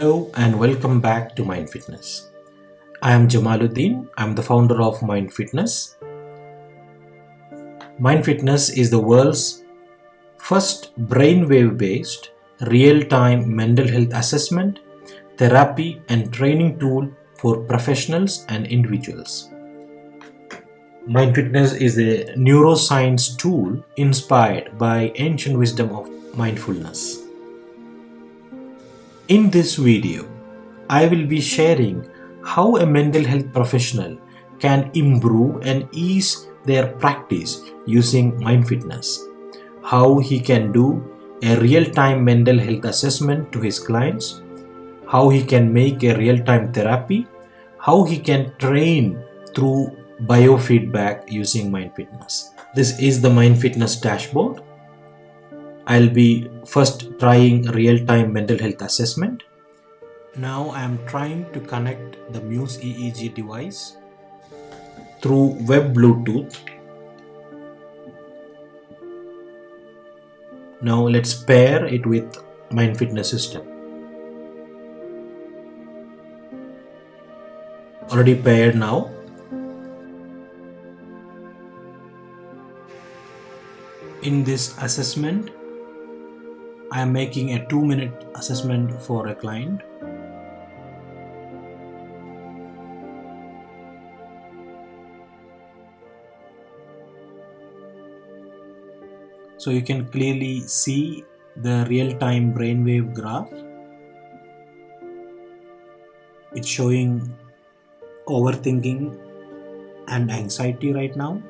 Hello and welcome back to Mind Fitness. I am Jamaluddin. I am the founder of Mind Fitness. Mind Fitness is the world's first brainwave-based real-time mental health assessment, therapy and training tool for professionals and individuals. Mind Fitness is a neuroscience tool inspired by ancient wisdom of mindfulness. In this video, I will be sharing how a mental health professional can improve and ease their practice using Mind Fitness, how he can do a real-time mental health assessment to his clients, how he can make a real-time therapy, how he can train through biofeedback using Mind Fitness. This is the Mind Fitness dashboard. I'll be first trying real-time mental health assessment. Now I am trying to connect the Muse EEG device through web Bluetooth. Now let's pair it with Mind Fitness system. Already paired now. In this assessment, I am making a 2-minute assessment for a client. So you can clearly see the real-time brainwave graph. It's showing overthinking and anxiety right now.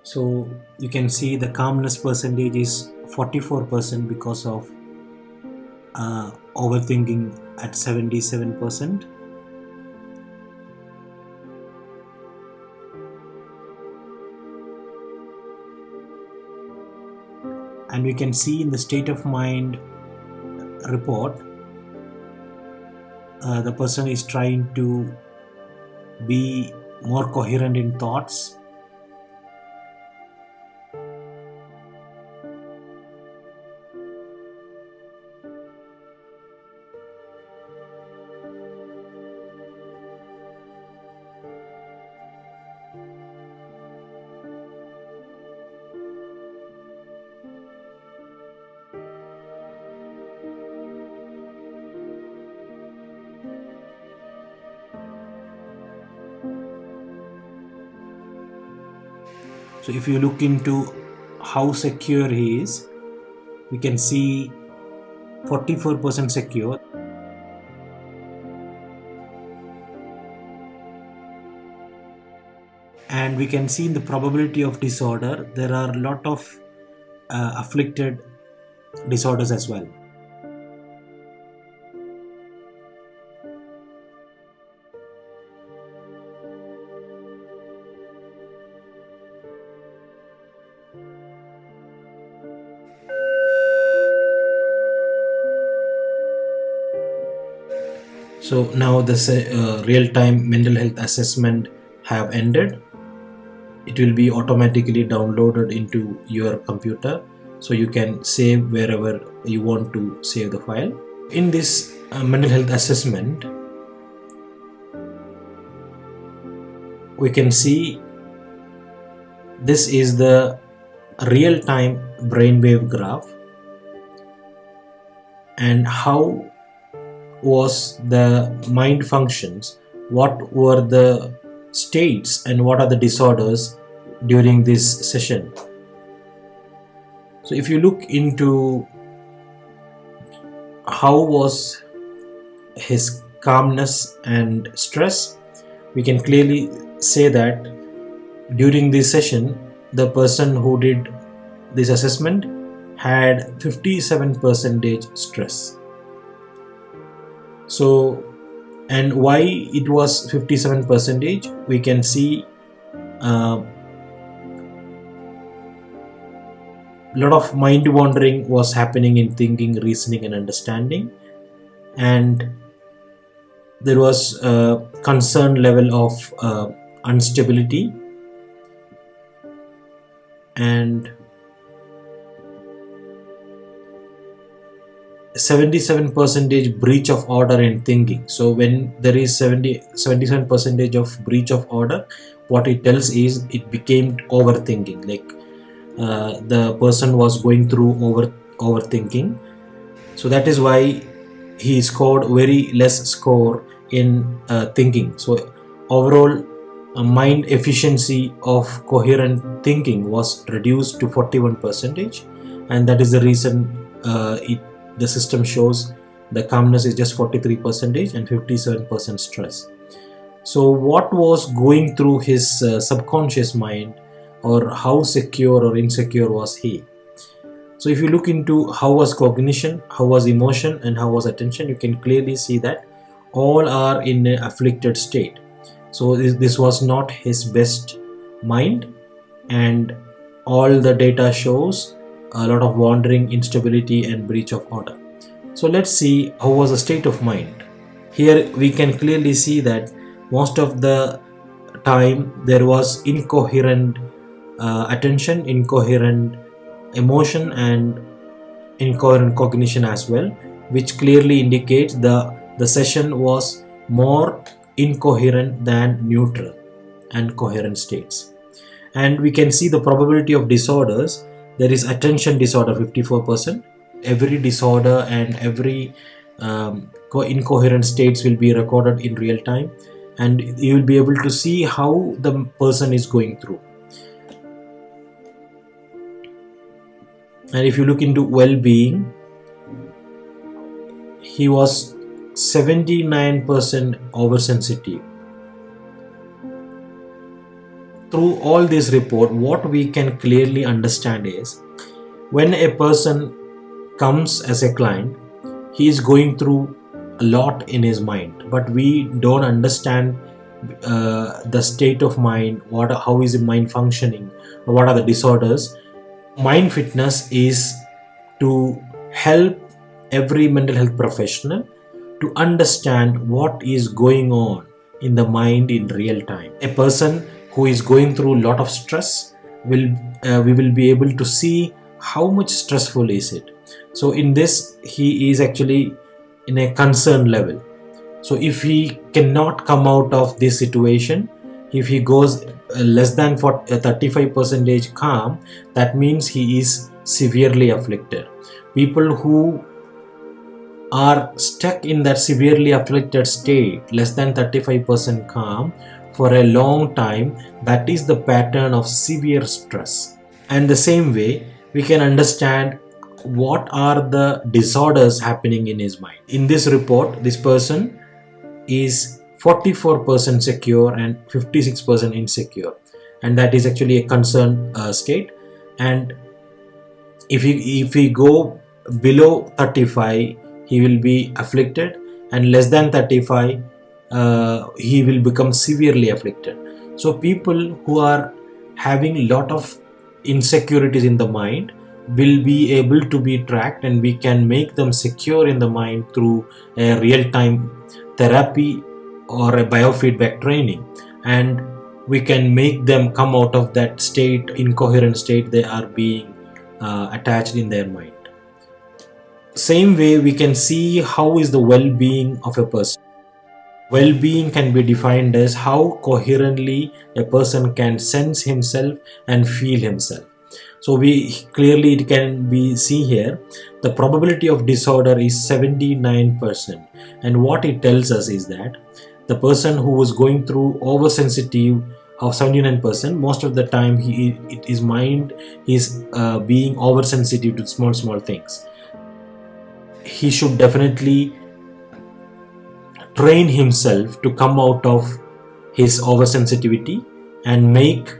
So you can see the calmness percentage is 44% because of overthinking at 77%. And we can see in the state of mind report, the person is trying to be more coherent in thoughts. So if you look into how secure he is, we can see 44% secure. And we can see in the probability of disorder, there are a lot of afflicted disorders as well. So now the real-time mental health assessment have ended. It will be automatically downloaded into your computer, so you can save wherever you want to save the file. In this mental health assessment, we can see this is the real-time brainwave graph and how was the mind functions, what were the states and what are the disorders during this session. So if you look into how was his calmness and stress, we can clearly say that during this session the person who did this assessment had 57% stress. So, and why it was 57%, we can see a lot of mind wandering was happening in thinking, reasoning and understanding, and there was a concern level of instability. and 77 percentage breach of order in thinking. So when there is 77 percentage of breach of order, what it tells is it became overthinking, like the person was going through overthinking. So that is why he scored very less score in thinking. So overall mind efficiency of coherent thinking was reduced to 41 percentage, and that is the reason the system shows the calmness is just 43 percentage and 57% stress. So what was going through his subconscious mind, or how secure or insecure was he? So if you look into how was cognition, how was emotion, and how was attention, you can clearly see that all are in an afflicted state. So this was not his best mind, and all the data shows a lot of wandering, instability, and breach of order. So let's see how was the state of mind. Here we can clearly see that most of the time there was incoherent attention, incoherent emotion, and incoherent cognition as well, which clearly indicates the session was more incoherent than neutral and coherent states. And we can see the probability of disorders. There is attention disorder 54%. Every disorder and every incoherent states will be recorded in real time, and you will be able to see how the person is going through. And if you look into well-being, he was 79% oversensitive. Through all this report, what we can clearly understand is when a person comes as a client, he is going through a lot in his mind, but we don't understand the state of mind, how is the mind functioning, what are the disorders. Mind fitness is to help every mental health professional to understand what is going on in the mind in real time. A person who is going through a lot of stress we will be able to see how much stressful is it. So in this, he is actually in a concern level. So if he cannot come out of this situation, if he goes less than 35% calm, that means he is severely afflicted. People who are stuck in that severely afflicted state, less than 35% calm for a long time, that is the pattern of severe stress. And the same way, we can understand what are the disorders happening in his mind. In this report, this person is 44% secure and 56% insecure, and that is actually a concern state. And if he go below 35, he will be afflicted, and less than 35 he will become severely afflicted. So people who are having a lot of insecurities in the mind will be able to be tracked, and we can make them secure in the mind through a real-time therapy or a biofeedback training, and we can make them come out of that state, incoherent state they are being attached in their mind. Same way, we can see how is the well-being of a person. Well-being can be defined as how coherently a person can sense himself and feel himself. So we clearly, it can be see here, the probability of disorder is 79%, and what it tells us is that the person who was going through oversensitive of 79%, most of the time his mind is being oversensitive to small things. He should definitely train himself to come out of his oversensitivity and make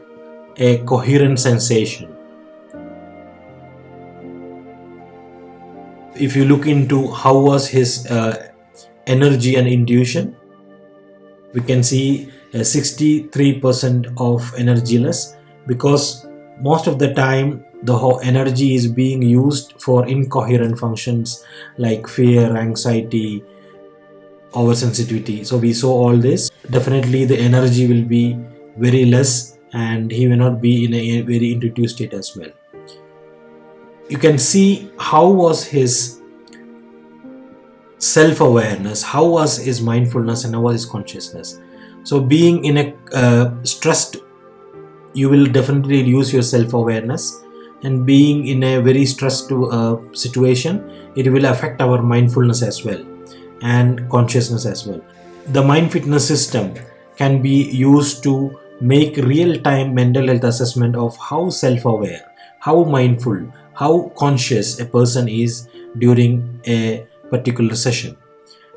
a coherent sensation. If you look into how was his energy and intuition, we can see 63% of energyless, because most of the time the whole energy is being used for incoherent functions like fear, anxiety, oversensitivity. So we saw all this. Definitely the energy will be very less and he may not be in a very intuitive state as well. You can see how was his self-awareness, how was his mindfulness, and how was his consciousness. So being in a stressed, you will definitely lose your self-awareness, and being in a very stressed situation, it will affect our mindfulness as well and consciousness as well. The mind fitness system can be used to make real-time mental health assessment of how self-aware, how mindful, how conscious a person is during a particular session.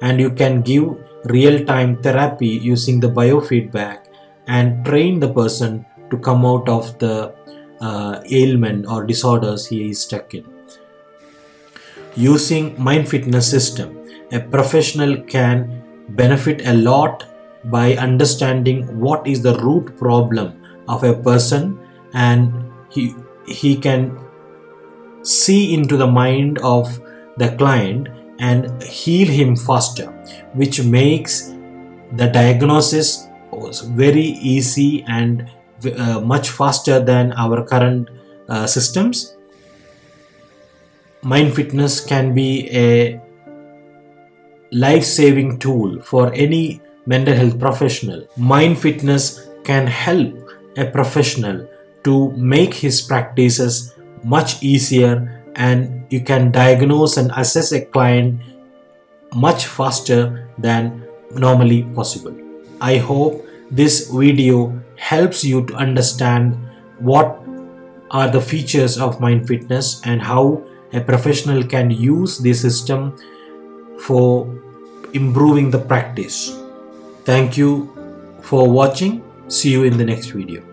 And you can give real-time therapy using the biofeedback and train the person to come out of the ailment or disorders he is stuck in. Using mind fitness system, a professional can benefit a lot by understanding what is the root problem of a person, and he can see into the mind of the client and heal him faster, which makes the diagnosis very easy and much faster than our current systems. Mind fitness can be a life-saving tool for any mental health professional. Mind fitness can help a professional to make his practices much easier, and you can diagnose and assess a client much faster than normally possible. I hope this video helps you to understand what are the features of mind fitness and how a professional can use this system for improving the practice. Thank you for watching. See you in the next video.